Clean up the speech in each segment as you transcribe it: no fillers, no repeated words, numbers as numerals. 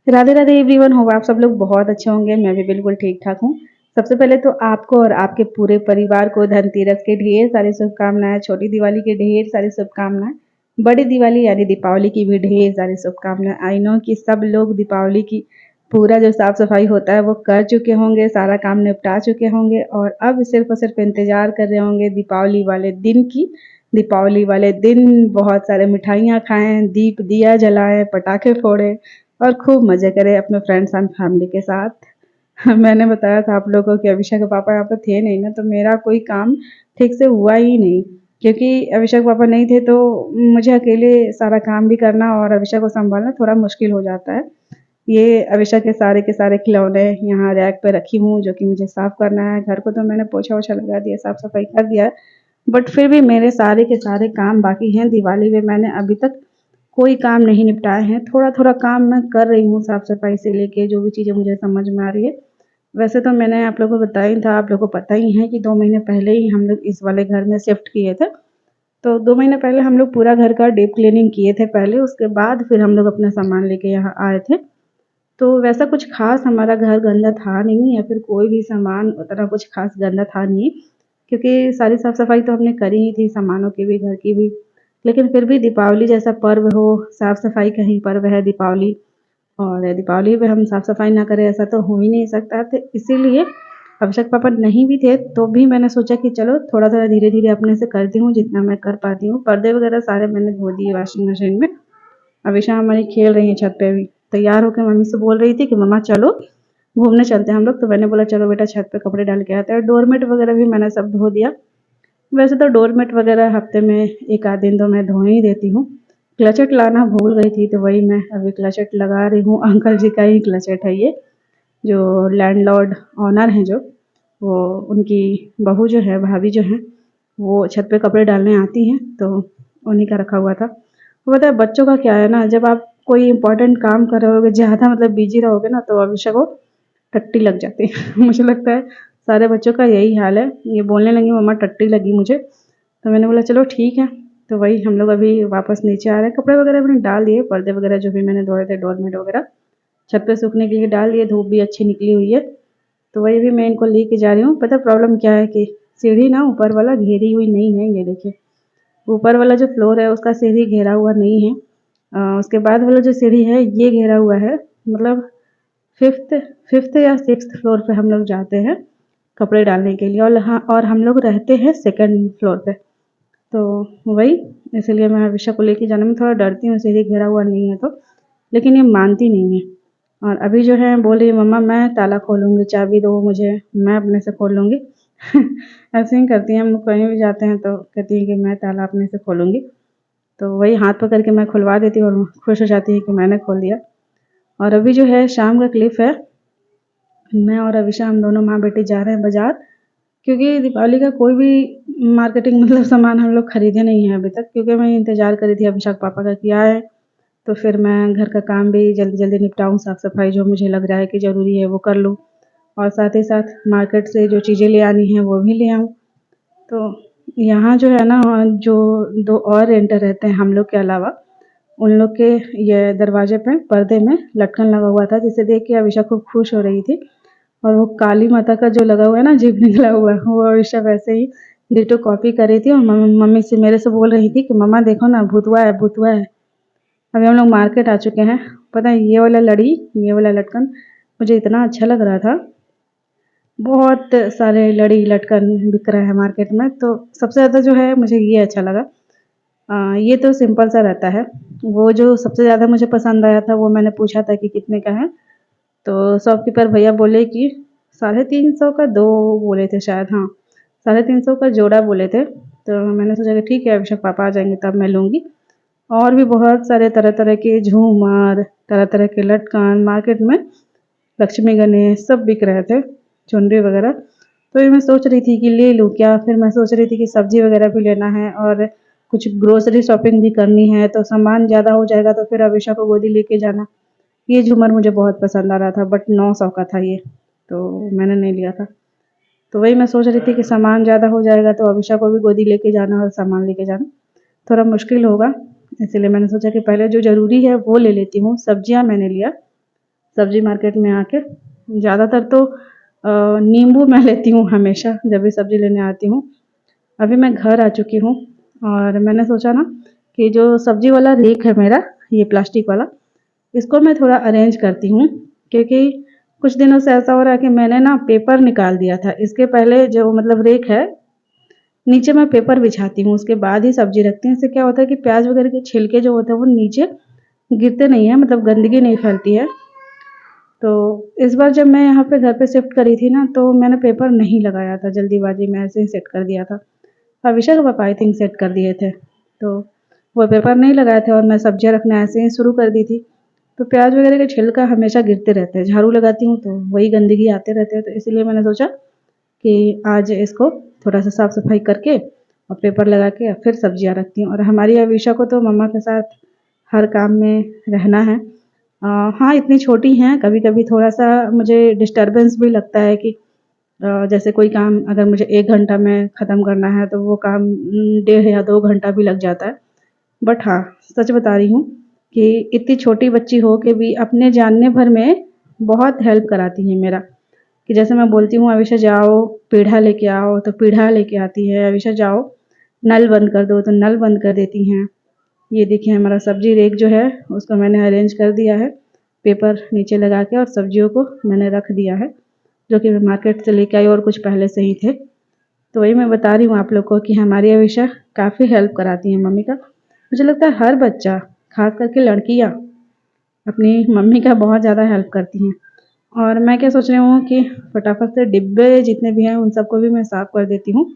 Radhe Radhe everyone, hope आप सब लोग बहुत अच्छे होंगे। मैं भी बिल्कुल ठीक ठाक हूँ। सबसे पहले तो आपको और आपके पूरे परिवार को धनतेरस के ढेर सारी शुभकामनाएं, छोटी दिवाली के ढेर सारी शुभकामनाएं, बड़ी दिवाली यानी दीपावली की भी ढेर सारी शुभकामनाएं। आई नो कि सब लोग दीपावली की पूरा जो साफ सफाई होता है वो कर चुके होंगे, सारा काम निपटा चुके होंगे और अब सिर्फ और सिर्फ इंतजार कर रहे होंगे दीपावली वाले दिन की। दीपावली वाले दिन बहुत सारे मिठाइयाँ खाएं, दीप दिया जलाएं, पटाखे फोड़ें और खूब मज़े करें अपने फ्रेंड्स एंड फैमिली के साथ। मैंने बताया था आप लोगों को कि अभिषेक के पापा यहाँ पे थे नहीं ना, तो मेरा कोई काम ठीक से हुआ ही नहीं, क्योंकि अभिषेक पापा नहीं थे तो मुझे अकेले सारा काम भी करना और अभिषेक को संभालना थोड़ा मुश्किल हो जाता है। ये अभिषेक के सारे खिलौने यहाँ रैक पे रखी हूँ जो कि मुझे साफ करना है। घर को तो मैंने पोछा वोछा लगा दिया, साफ सफाई कर दिया, बट फिर भी मेरे सारे के सारे काम बाकी हैं। दिवाली में मैंने अभी तक कोई काम नहीं निपटाए हैं। थोड़ा थोड़ा काम मैं कर रही हूँ, साफ सफाई से लेके जो भी चीज़ें मुझे समझ में आ रही है। वैसे तो मैंने आप लोगों को बताया ही था, आप लोगों को पता ही है कि 2 महीने पहले ही हम लोग इस वाले घर में शिफ्ट किए थे। तो 2 महीने पहले हम लोग पूरा घर का डीप क्लीनिंग किए थे पहले, उसके बाद फिर हम लोग अपना सामान लेके यहाँ आए थे। तो वैसा कुछ खास हमारा घर गंदा था नहीं, या फिर कोई भी सामान उतना कुछ खास गंदा था नहीं, क्योंकि सारी साफ सफाई तो हमने करी ही थी, सामानों की भी घर की भी। लेकिन फिर भी दीपावली जैसा पर्व हो, साफ सफाई का ही पर्व है दीपावली, और दीपावली पे हम साफ सफाई ना करें ऐसा तो हो ही नहीं सकता। तो इसीलिए अभिषेक पापा नहीं भी थे तो भी मैंने सोचा कि चलो थोड़ा थोड़ा धीरे धीरे अपने से करती हूँ जितना मैं कर पाती हूँ। पर्दे वगैरह सारे मैंने धो दिए वॉशिंग मशीन में। अविशा हमारी खेल रही है छत पे भी, तैयार होकर मम्मी से बोल रही थी कि मम्मा चलो घूमने चलते हैं हम लोग। तो मैंने बोला चलो बेटा छत पे कपड़े डाल के आते हैं। डोरमेट वगैरह भी मैंने सब धो दिया। वैसे तो डोरमेट वगैरह हफ्ते में एक आध दिन तो मैं धो ही देती हूँ। क्लचेट लाना भूल गई थी तो वही मैं अभी क्लचेट लगा रही हूँ। अंकल जी का ही क्लचेट है ये, जो लैंडलॉर्ड ऑनर हैं जो, वो उनकी बहू जो है, भाभी जो है, वो छत पे कपड़े डालने आती हैं तो उन्हीं का रखा हुआ था। तो पता है बच्चों का क्या है ना, जब आप कोई इंपॉर्टेंट काम कर रहे होगे, ज़्यादा मतलब बिजी रहोगे ना, तो अभिषेक को टट्टी लग जाती है। मुझे लगता है सारे बच्चों का यही हाल है। ये बोलने लगी मम्मा टट्टी लगी मुझे, तो मैंने बोला चलो ठीक है। तो वही हम लोग अभी वापस नीचे आ रहे हैं। कपड़े वगैरह मैंने डाल दिए, पर्दे वगैरह जो भी मैंने धोए थे, डोरमेट वगैरह छत पे सूखने के लिए डाल दिए। धूप भी अच्छी निकली हुई है, तो वही भी मैं इनको लेके जा रही हूँ। पता प्रॉब्लम क्या है कि सीढ़ी ना ऊपर वाला घेरी हुई नहीं है। ये देखिए, ऊपर वाला जो फ्लोर है उसका सीढ़ी घेरा हुआ नहीं है। उसके बाद वाला जो सीढ़ी है ये घेरा हुआ है। मतलब फिफ्थ फिफ्थ या सिक्स्थ फ्लोर पे हम लोग जाते हैं कपड़े डालने के लिए, और हम लोग रहते हैं सेकंड फ्लोर पे। तो वही, इसीलिए मैं अभिषा को लेके जाने में थोड़ा डरती हूँ, सीढ़ी घेरा हुआ नहीं है तो। लेकिन ये मानती नहीं है, और अभी जो है बोल रही है मम्मा मैं ताला खोलूँगी, चाबी दो मुझे, मैं अपने से खोल लूँगी। ऐसे ही करती हैं, हम लोग कहीं भी जाते हैं तो कहती हैं कि मैं ताला अपने से खोलूँगी। तो वही हाथ पकड़ के मैं खुलवा देती हूँ और खुश हो जाती है कि मैंने खोल दिया। और अभी जो है शाम का क्लिप है, मैं और अभिषा हम दोनों माँ बेटी जा रहे हैं बाज़ार, क्योंकि दीपावली का कोई भी मार्केटिंग मतलब सामान हम लोग खरीदे नहीं हैं अभी तक, क्योंकि मैं इंतज़ार कर रही थी अभिषेक पापा का कि आए, तो फिर मैं घर का काम भी जल्दी जल्दी निपटाऊँ, साफ़ सफाई जो मुझे लग रहा है कि ज़रूरी है वो कर लूँ, और साथ ही साथ मार्केट से जो चीज़ें ले आनी हैं वो भी ले आऊँ। तो यहाँ जो है ना, जो 2 और रेंटर रहते हैं हम लोग के अलावा, उन लोग के ये दरवाजे पे पर्दे में लटकन लगा हुआ था, जिसे देख के अभिषा खूब खुश हो रही थी। और वो काली माता का जो लगा हुआ है ना, जीभ निकला हुआ है, वो अभिषा वैसे ही डिटो कॉपी कर रही थी और मम्मी से मेरे से बोल रही थी कि मम्मा देखो ना भूतवा है, भूतवा है। अभी हम लोग मार्केट आ चुके हैं। पता है ये वाला लड़ी, ये वाला लटकन मुझे इतना अच्छा लग रहा था। बहुत सारे लड़ी लटकन बिक रहे हैं मार्केट में, तो सबसे ज़्यादा जो है मुझे ये अच्छा लगा। ये तो सिंपल सा रहता है। वो जो सबसे ज़्यादा मुझे पसंद आया था वो मैंने पूछा था कि कितने का है, तो शॉपकीपर भैया बोले कि 350 का 2 बोले थे शायद, हाँ 350 का जोड़ा बोले थे। तो मैंने सोचा कि ठीक है अभिषेक पापा आ जाएंगे तब मैं लूँगी। और भी बहुत सारे तरह तरह के झूमर, तरह तरह के लटकन मार्केट में, लक्ष्मी गणेश सब बिक रहे थे, चुनरी वगैरह। तो ये मैं सोच रही थी कि ले लूँ क्या। फिर मैं सोच रही थी कि सब्जी वगैरह भी लेना है और कुछ ग्रोसरी शॉपिंग भी करनी है, तो सामान ज़्यादा हो जाएगा तो फिर अभिषा को गोदी लेके जाना। ये झूमर मुझे बहुत पसंद आ रहा था, बट 900 का था ये, तो मैंने नहीं लिया था। तो वही मैं सोच रही थी कि सामान ज़्यादा हो जाएगा तो अभिषा को भी गोदी लेके जाना और सामान लेके जाना थोड़ा मुश्किल होगा। इसीलिए मैंने सोचा कि पहले जो ज़रूरी है वो ले लेती हूँ। सब्जियाँ मैंने लिया, सब्जी मार्केट में आके। ज़्यादातर तो नींबू मैं लेती हूँ हमेशा जब भी सब्जी लेने आती हूँ। अभी मैं घर आ चुकी हूँ और मैंने सोचा ना कि जो सब्जी वाला रेक है मेरा, ये प्लास्टिक वाला, इसको मैं थोड़ा अरेंज करती हूँ, क्योंकि कुछ दिनों से ऐसा हो रहा है कि मैंने ना पेपर निकाल दिया था। इसके पहले जो मतलब रेक है, नीचे मैं पेपर बिछाती हूँ, उसके बाद ही सब्जी रखती हूँ। इससे क्या होता है कि प्याज वगैरह के छिलके जो होते हैं वो नीचे गिरते नहीं है, मतलब गंदगी नहीं फैलती है। तो इस बार जब मैं यहाँ पे घर पे शिफ्ट करी थी ना, तो मैंने पेपर नहीं लगाया था, जल्दीबाजी में ऐसे ही सेट कर दिया था। अभिषेक पापा आई थिंक सेट कर दिए थे, तो वो पेपर नहीं लगाए थे और मैं सब्जियाँ रखना ऐसे ही शुरू कर दी थी। तो प्याज वगैरह के छिलका हमेशा गिरते रहते हैं, झाड़ू लगाती हूँ तो वही गंदगी आते रहते हैं। तो इसीलिए मैंने सोचा कि आज इसको थोड़ा सा साफ़ सफाई करके और पेपर लगा के फिर सब्जियाँ रखती हूँ। और हमारी अवीशा को तो मम्मा के साथ हर काम में रहना है। हाँ, इतनी छोटी हैं, कभी कभी थोड़ा सा मुझे डिस्टर्बेंस भी लगता है कि जैसे कोई काम अगर मुझे 1 घंटा में ख़त्म करना है तो वो काम 1.5 या 2 घंटा भी लग जाता है। बट हाँ, सच बता रही हूँ कि इतनी छोटी बच्ची हो के भी अपने जानने भर में बहुत हेल्प कराती है मेरा। कि जैसे मैं बोलती हूँ अविशा जाओ पेढ़ा लेके आओ, तो पेढ़ा लेके आती है। अविशा जाओ नल बंद कर दो, तो नल बंद कर देती हैं। ये देखिए हमारा सब्जी रेक जो है उसको मैंने अरेंज कर दिया है, पेपर नीचे लगा के, और सब्जियों को मैंने रख दिया है, जो कि मैं मार्केट से लेके आई और कुछ पहले से ही थे। तो वही मैं बता रही हूँ आप लोग को कि हमारी अविशा काफ़ी हेल्प कराती हैं मम्मी का। मुझे लगता है हर बच्चा, खास करके लड़कियाँ, अपनी मम्मी का बहुत ज़्यादा हेल्प करती हैं। और मैं क्या सोच रही हूँ कि फटाफट से डिब्बे जितने भी हैं उन सबको भी मैं साफ़ कर देती हूँ।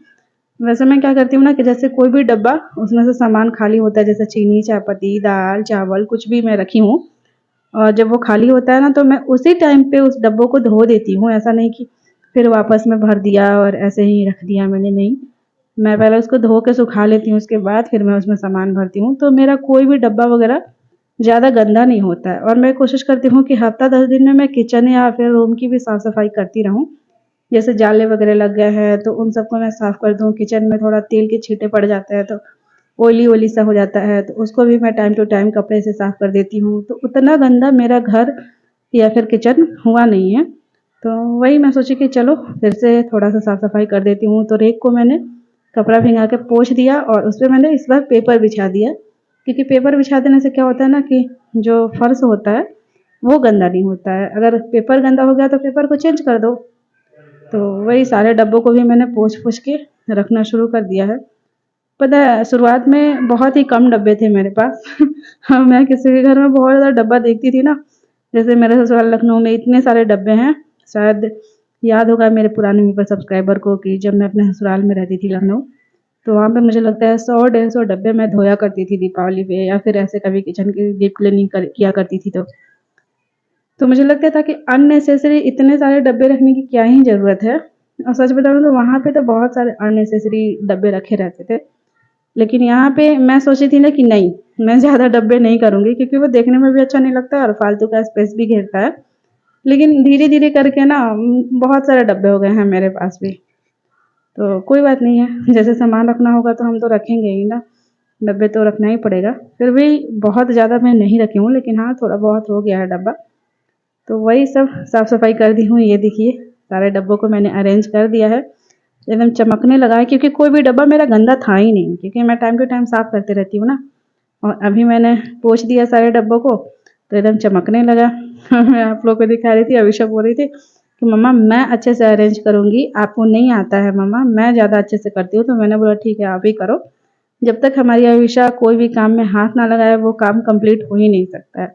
वैसे मैं क्या करती हूँ ना कि जैसे कोई भी डब्बा उसमें से सामान खाली होता है, जैसे चीनी, चायपत्ती, दाल, चावल कुछ भी मैं रखी हूँ, और जब वो खाली होता है ना तो मैं उसी टाइम पे उस डब्बों को धो देती हूँ। ऐसा नहीं कि फिर वापस में भर दिया और ऐसे ही रख दिया मैंने, नहीं। मैं पहले उसको धो के सुखा लेती हूँ, उसके बाद फिर मैं उसमें सामान भरती हूँ। तो मेरा कोई भी डब्बा वगैरह ज़्यादा गंदा नहीं होता है। और मैं कोशिश करती हूँ कि हफ्ता 10 दिन में मैं किचन या फिर रूम की भी साफ़ सफाई करती रहूँ। जैसे जाले वगैरह लग गए हैं तो उन सबको मैं साफ़ कर दूँ। किचन में थोड़ा तेल के छींटे पड़ जाते हैं तो ऑयली ऑयली सा हो जाता है, तो उसको भी मैं टाइम टू टाइम कपड़े से साफ़ कर देती हूँ। तो उतना गंदा मेरा घर या फिर किचन हुआ नहीं है। तो वही मैं सोची कि चलो फिर से थोड़ा सा साफ़ सफाई कर देती हूँ। तो रेक को मैंने कपड़ा भिंगा के पोंछ दिया और उस पर मैंने इस बार पेपर बिछा दिया, क्योंकि पेपर बिछा देने से क्या होता है ना कि जो फर्श होता है वो गंदा नहीं होता है। अगर पेपर गंदा हो गया तो पेपर को चेंज कर दो। तो वही सारे डब्बों को भी मैंने पोंछ पोंछ के रखना शुरू कर दिया है। पता है शुरुआत में बहुत ही कम डब्बे थे मेरे पास। हाँ, मैं किसी के घर में बहुत ज़्यादा डब्बा देखती थी ना, जैसे मेरे ससुराल लखनऊ में इतने सारे डब्बे हैं। शायद याद होगा मेरे पुराने व्यूवर सब्सक्राइबर को कि जब मैं अपने ससुराल में रहती थी लखनऊ, तो वहाँ पे मुझे लगता है 100-150 डब्बे मैं धोया करती थी दीपावली पे, या फिर ऐसे कभी किचन की डीप क्लीनिंग किया करती थी। तो मुझे लगता था कि अननेसेसरी इतने सारे डब्बे रखने की क्या ही ज़रूरत है। और सच बताऊँ तो वहाँ पे तो बहुत सारे अननेसेसरी डब्बे रखे रहते थे। लेकिन यहाँ पे मैं सोची थी ना कि नहीं, मैं ज़्यादा डब्बे नहीं करूँगी, क्योंकि वो देखने में भी अच्छा नहीं लगता है और फालतू का स्पेस भी घेरता है। लेकिन धीरे-धीरे करके ना बहुत सारे डब्बे हो गए हैं मेरे पास भी। तो कोई बात नहीं है, जैसे सामान रखना होगा तो हम तो रखेंगे ही ना, डब्बे तो रखना ही पड़ेगा। फिर भी बहुत ज़्यादा मैं नहीं रखी हूँ, लेकिन हाँ, थोड़ा बहुत हो गया है डब्बा। तो वही सब साफ़ सफाई कर दी हूँ। ये देखिए सारे डब्बों को मैंने अरेंज कर दिया है, एकदम चमकने लगा है, क्योंकि कोई भी डब्बा मेरा गंदा था ही नहीं, क्योंकि मैं टाइम टू टाइम साफ़ करती रहती हूँ ना। और अभी मैंने पोंछ दिया सारे डब्बों को तो एकदम चमकने लगा। मैं आप लोगों को दिखा रही थी, अभिषा बोल रही थी कि मम्मा मैं अच्छे से अरेंज करूँगी, आपको नहीं आता है मम्मा, मैं ज़्यादा अच्छे से करती हूँ। तो मैंने बोला ठीक है आप ही करो, जब तक हमारी अभिषा कोई भी काम में हाथ ना लगाए वो काम कंप्लीट हो ही नहीं सकता है।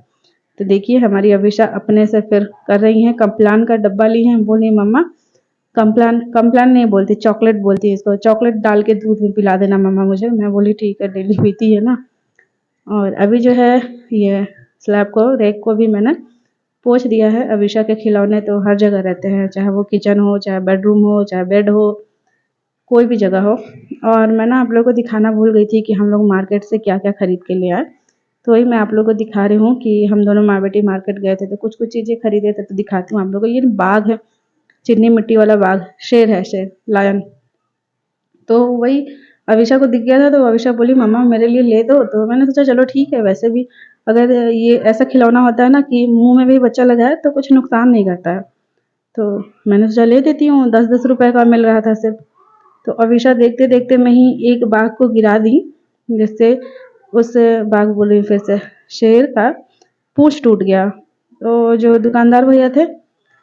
तो देखिए हमारी अभिषा अपने से फिर कर रही हैं। कम्प्लान का डब्बा ली हैं, बोली मम्मा कम्प्लान कम्प्लान नहीं बोलती, चॉकलेट बोलती है इसको, चॉकलेट डाल के दूध में पिला देना मम्मा मुझे। मैं बोली ठीक है, डेली पीती है ना। और अभी जो है ये स्लैब को, रेक को भी मैंने पोंछ दिया है। अभिषा के खिलौने तो हर जगह रहते हैं, चाहे वो किचन हो, चाहे बेडरूम हो, चाहे बेड हो, कोई भी जगह हो। और मैं ना आप लोगों को दिखाना भूल गई थी कि हम लोग मार्केट से क्या क्या खरीद के ले आए। तो वही मैं आप लोगों को दिखा रही हूँ कि हम दोनों माँ बेटी मार्केट गए थे, तो कुछ कुछ चीज़ें खरीदे थे, तो दिखाती हूँ आप लोगों को। ये बाघ है, चिकनी मिट्टी वाला बाघ, शेर है, शेर, लायन। तो वही अविशा को दिख गया था, तो अविशा बोली मम्मा मेरे लिए ले दो। तो मैंने सोचा चलो ठीक है, वैसे भी अगर ये ऐसा खिलौना होता है ना कि मुँह में भी बच्चा लगाए तो कुछ नुकसान नहीं करता है। तो मैंने सोचा ले देती हूँ, 10-10 रुपए का मिल रहा था सिर्फ़। तो अवीशा देखते-देखते मैं ही एक बाघ को गिरा दी, जिससे उस बाघ बोल रही हूँ फिर से, शेर का पूँछ टूट गया। तो जो दुकानदार भैया थे,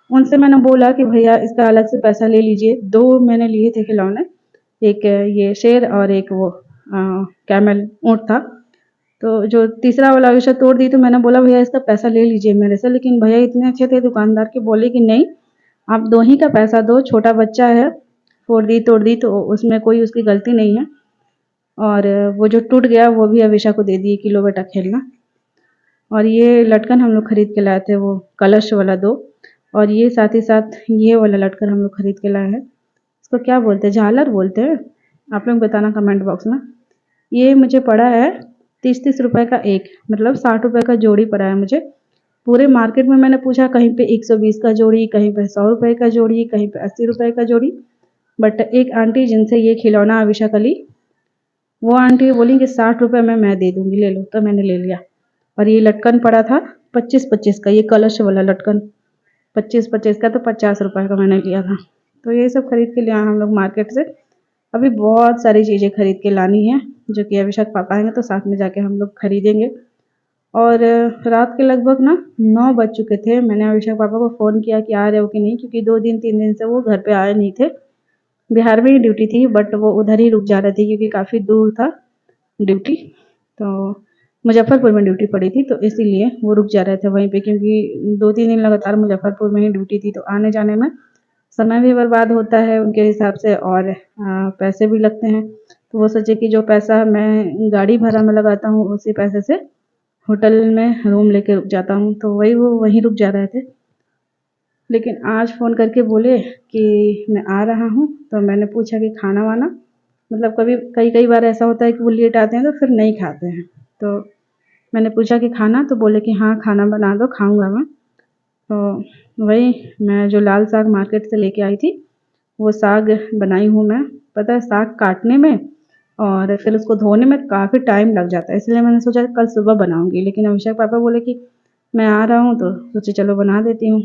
उनसे मैंने बोला कि भैया इसका अलग से पैसा ले लीजिए। 2 मैंने लिए थे खिलौने, एक ये शेर और एक वो कैमल ऊँट था। तो जो तीसरा वाला अवीशा तोड़ दी तो मैंने बोला भैया इसका पैसा ले लीजिए मेरे से, लेकिन भैया इतने अच्छे थे दुकानदार के, बोले कि नहीं आप 2 ही का पैसा दो, छोटा बच्चा है, फोड़ दी तोड़ दी तो उसमें कोई उसकी गलती नहीं है। और वो जो टूट गया वो भी अवीशा को दे दिए कि लो बेटा खेलना। और ये लटकन हम लोग खरीद के लाए थे, वो कलश वाला 2, और ये साथ ही साथ ये वाला लटकन हम लोग खरीद के लाए हैं। इसको क्या बोलते हैं, झालर बोलते हैं, आप लोग बताना कमेंट बॉक्स में। ये मुझे पड़ा है 30-30 रुपए का एक, मतलब 60 रुपए का जोड़ी पड़ा है मुझे। पूरे मार्केट में मैंने पूछा, कहीं पे 120 का जोड़ी, कहीं पे 100 रुपए का जोड़ी, कहीं पे 80 रुपए का जोड़ी। बट एक आंटी जिनसे ये खिलौना अवीशा का ली, वो आंटी बोली कि 60 रुपए में मैं दे दूंगी, ले लो। तो मैंने ले लिया। और ये लटकन पड़ा था 25-25 का, ये कलश वाला लटकन 25-25 का, तो 50 रुपए का मैंने लिया था। तो ये सब खरीद के लिया हम लोग मार्केट से। अभी बहुत सारी चीज़ें खरीद के लानी है, जो कि अभिषेक पापा आएंगे तो साथ में जाके हम लोग खरीदेंगे। और रात के लगभग ना 9 बज चुके थे। मैंने अभिषेक पापा को फ़ोन किया कि आ रहे हो कि नहीं, क्योंकि 2 दिन 3 दिन से वो घर पे आए नहीं थे। बिहार में ही ड्यूटी थी, बट वो उधर ही रुक जा रहे थे क्योंकि काफ़ी दूर था ड्यूटी। तो मुज़फ्फ़रपुर में ड्यूटी पड़ी थी, तो इसीलिए वो रुक जा रहे थे वहीं पे, क्योंकि 2-3 दिन लगातार मुज़फ्फ़रपुर में ही ड्यूटी थी, तो आने-जाने में समय भी बर्बाद होता है उनके हिसाब से, और पैसे भी लगते हैं। तो वो सोचे कि जो पैसा मैं गाड़ी भाड़ा में लगाता हूँ, उसी पैसे से होटल में रूम लेके रुक जाता हूँ, तो वही वो वहीं रुक जा रहे थे। लेकिन आज फ़ोन करके बोले कि मैं आ रहा हूँ, तो मैंने पूछा कि खाना-वाना, मतलब कभी कई-कई बार ऐसा होता है कि वो लेट आते हैं तो फिर नहीं खाते हैं। तो मैंने पूछा कि खाना, तो बोले कि हाँ, खाना बना दो, खाऊँगा मैं। तो वही मैं जो लाल साग मार्केट से लेके आई थी, वो साग बनाई हूँ मैं। पता है साग काटने में और फिर उसको धोने में काफ़ी टाइम लग जाता है, इसलिए मैंने सोचा कल सुबह बनाऊँगी। लेकिन अभिषेक पापा बोले कि मैं आ रहा हूँ, तो सोची चलो बना देती हूँ।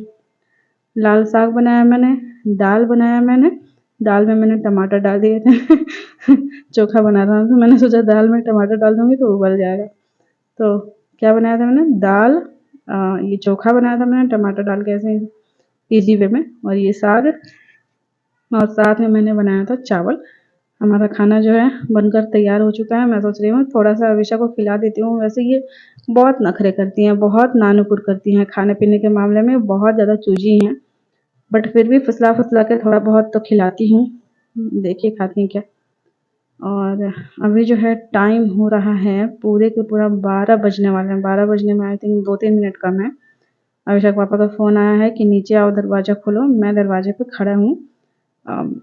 लाल साग बनाया मैंने, दाल बनाया मैंने, दाल में मैंने टमाटर डाल दिए थे। चोखा बना रहा था, तो मैंने सोचा दाल में टमाटर डाल दूँगी तो उबल जाएगा। तो क्या बनाया था मैंने, दाल, ये चोखा बनाया था मैंने टमाटर डाल के ऐसे ईज़ी वे में, और ये साग, और साथ में मैंने बनाया था चावल। हमारा खाना जो है बनकर तैयार हो चुका है। मैं सोच रही हूँ थोड़ा-सा अविशा को खिला देती हूँ। वैसे ये बहुत नखरे करती हैं, बहुत नानुकुर करती हैं, खाने-पीने के मामले में बहुत ज़्यादा चूज़ी हैं। बट फिर भी फुसला-फुसला के थोड़ा बहुत तो खिलाती हूँ। देखिए खाती हैं क्या। और अभी जो है टाइम हो रहा है पूरे के पूरा 12 बजने वाले हैं। 12 बजने में आई थिंक 2-3 मिनट कम है। अभिषेक पापा का फ़ोन आया है कि नीचे आओ, दरवाज़ा खोलो। मैं दरवाजे पे खड़ा हूँ।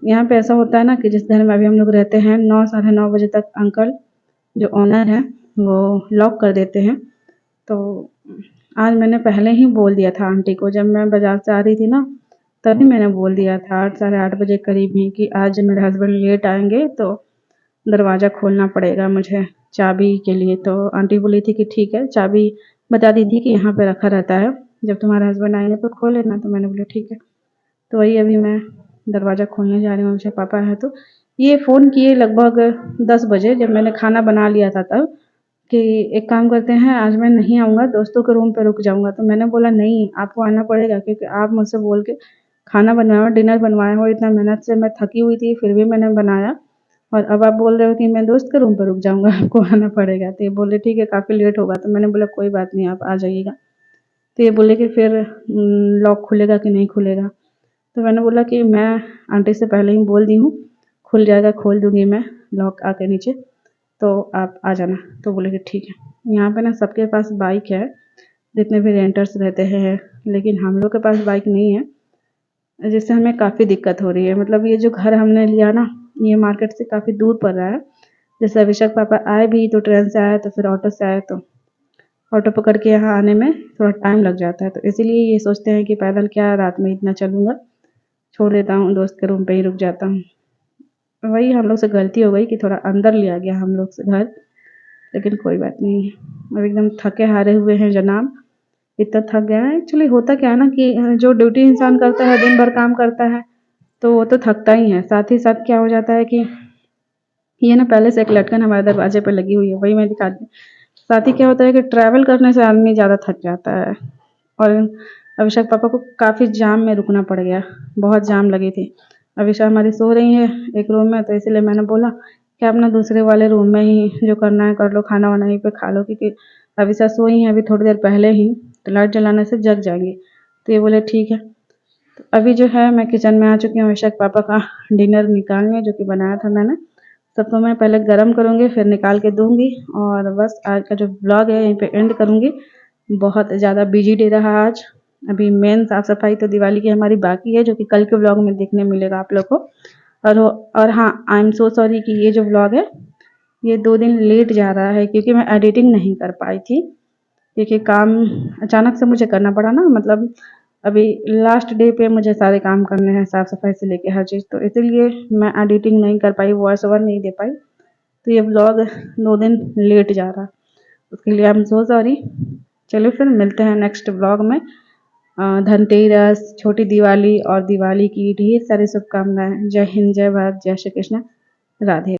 यहाँ पे ऐसा होता है ना कि जिस घर में अभी हम लोग रहते हैं, 9 साढ़े 9 बजे तक अंकल जो ओनर हैं वो लॉक कर देते हैं। तो आज मैंने पहले ही बोल दिया था आंटी को, जब मैं बाज़ार से आ रही थी ना, तभी मैंने बोल दिया था 8 साढ़े 8 बजे करीब ही कि आज मेरे हस्बैंड लेट आएँगे तो दरवाज़ा खोलना पड़ेगा मुझे चाबी के लिए। तो आंटी बोली थी कि ठीक है, चाबी बता दी थी कि यहाँ पे रखा रहता है, जब तुम्हारे हस्बैंड आएँगे तो खोल लेना। तो मैंने बोला ठीक है। तो वही अभी मैं दरवाज़ा खोलने जा रही हूँ, अभिषेक पापा हैं तो। ये फ़ोन किए लगभग 10 बजे, जब मैंने खाना बना लिया था तब, कि एक काम करते हैं आज मैं नहीं आऊँगा, दोस्तों के रूम पे रुक जाऊँगा। तो मैंने बोला नहीं, आपको आना पड़ेगा, क्योंकि आप मुझसे बोल के खाना बनवाए हो, डिनर बनवाए हो, इतना मेहनत से मैं थकी हुई थी फिर भी मैंने बनाया, और अब आप बोल रहे हो कि मैं दोस्त के रूम पे रुक जाऊँगा, आपको आना पड़ेगा। तो ये बोले ठीक है, काफ़ी लेट होगा। तो मैंने बोला कोई बात नहीं, आप आ जाइएगा। तो ये बोले कि फिर लॉक खुलेगा कि नहीं खुलेगा। तो मैंने बोला कि मैं आंटी से पहले ही बोल दी हूँ, खुल जाएगा, खोल दूँगी मैं लॉक आके नीचे, तो आप आ जाना। तो बोले कि ठीक है। यहाँ पे ना सबके पास बाइक है, जितने भी रेंटर्स रहते हैं, लेकिन हम लोग के पास बाइक नहीं है, जिससे हमें काफ़ी दिक्कत हो रही है। मतलब ये जो घर हमने लिया ना, ये मार्केट से काफ़ी दूर पड़ रहा है। जैसे अभिषेक पापा आए भी तो ट्रेन से आए, तो फिर ऑटो से आए, तो ऑटो पकड़ के यहाँ आने में थोड़ा टाइम लग जाता है। तो इसीलिए ये सोचते हैं कि पैदल क्या रात में इतना चलूँगा, छोड़ देता हूँ, दोस्त के रूम पे ही रुक जाता हूँ। वही हम लोग से गलती हो गई कि थोड़ा अंदर लिया गया हम लोग से घर, लेकिन कोई बात नहीं, अब एकदम थके हारे हुए हैं जनाब। इतना थक गए हैं। एक्चुअली होता क्या है ना कि जो ड्यूटी इंसान करता है, दिन भर काम करता है, तो वो तो थकता ही है। साथ ही साथ क्या हो जाता है कि ये ना पहले से एक लटकन हमारे दरवाजे पे लगी हुई है, वही मैं दिखाती हूँ। साथ ही क्या होता है कि ट्रैवल करने से आदमी ज़्यादा थक जाता है। और अभिषेक पापा को काफ़ी जाम में रुकना पड़ गया, बहुत जाम लगी थी। अभिषा हमारी सो रही है एक रूम में, तो इसीलिए मैंने बोला कि आप ना दूसरे वाले रूम में ही जो करना है कर लो, खाना वाना यहीं पे खा लो, क्योंकि अभिषा सोई हैं अभी थोड़ी देर पहले ही, तो लाइट जलाने से जग जाएंगी। तो ये बोले ठीक है। तो अभी जो है मैं किचन में आ चुकी हूँ अभिषेक पापा का डिनर निकालने, जो कि बनाया था मैंने। सबको मैं पहले गरम करूँगी, फिर निकाल के दूँगी। और बस आज का जो व्लॉग है यहीं पे एंड करूँगी। बहुत ज़्यादा बिजी डे रहा आज। अभी मेन साफ़ सफाई तो दिवाली की हमारी बाकी है, जो कि कल के व्लॉग में देखने मिलेगा आप लोग को। और हाँ, आई एम सो सॉरी कि ये जो व्लॉग है ये 2 दिन लेट जा रहा है, क्योंकि मैं एडिटिंग नहीं कर पाई थी, क्योंकि काम अचानक से मुझे करना पड़ा ना। मतलब अभी लास्ट डे पे मुझे सारे काम करने हैं, साफ़ सफाई से लेके हर चीज़, तो इसीलिए मैं एडिटिंग नहीं कर पाई, वॉइस ओवर नहीं दे पाई। तो ये व्लॉग 2 दिन लेट जा रहा, उसके लिए आई एम सो सॉरी। चलो फिर मिलते हैं नेक्स्ट व्लॉग में। धनतेरस, छोटी दिवाली और दिवाली की ढेर सारी शुभकामनाएं। जय हिंद, जय भारत, जय श्री कृष्ण, राधे।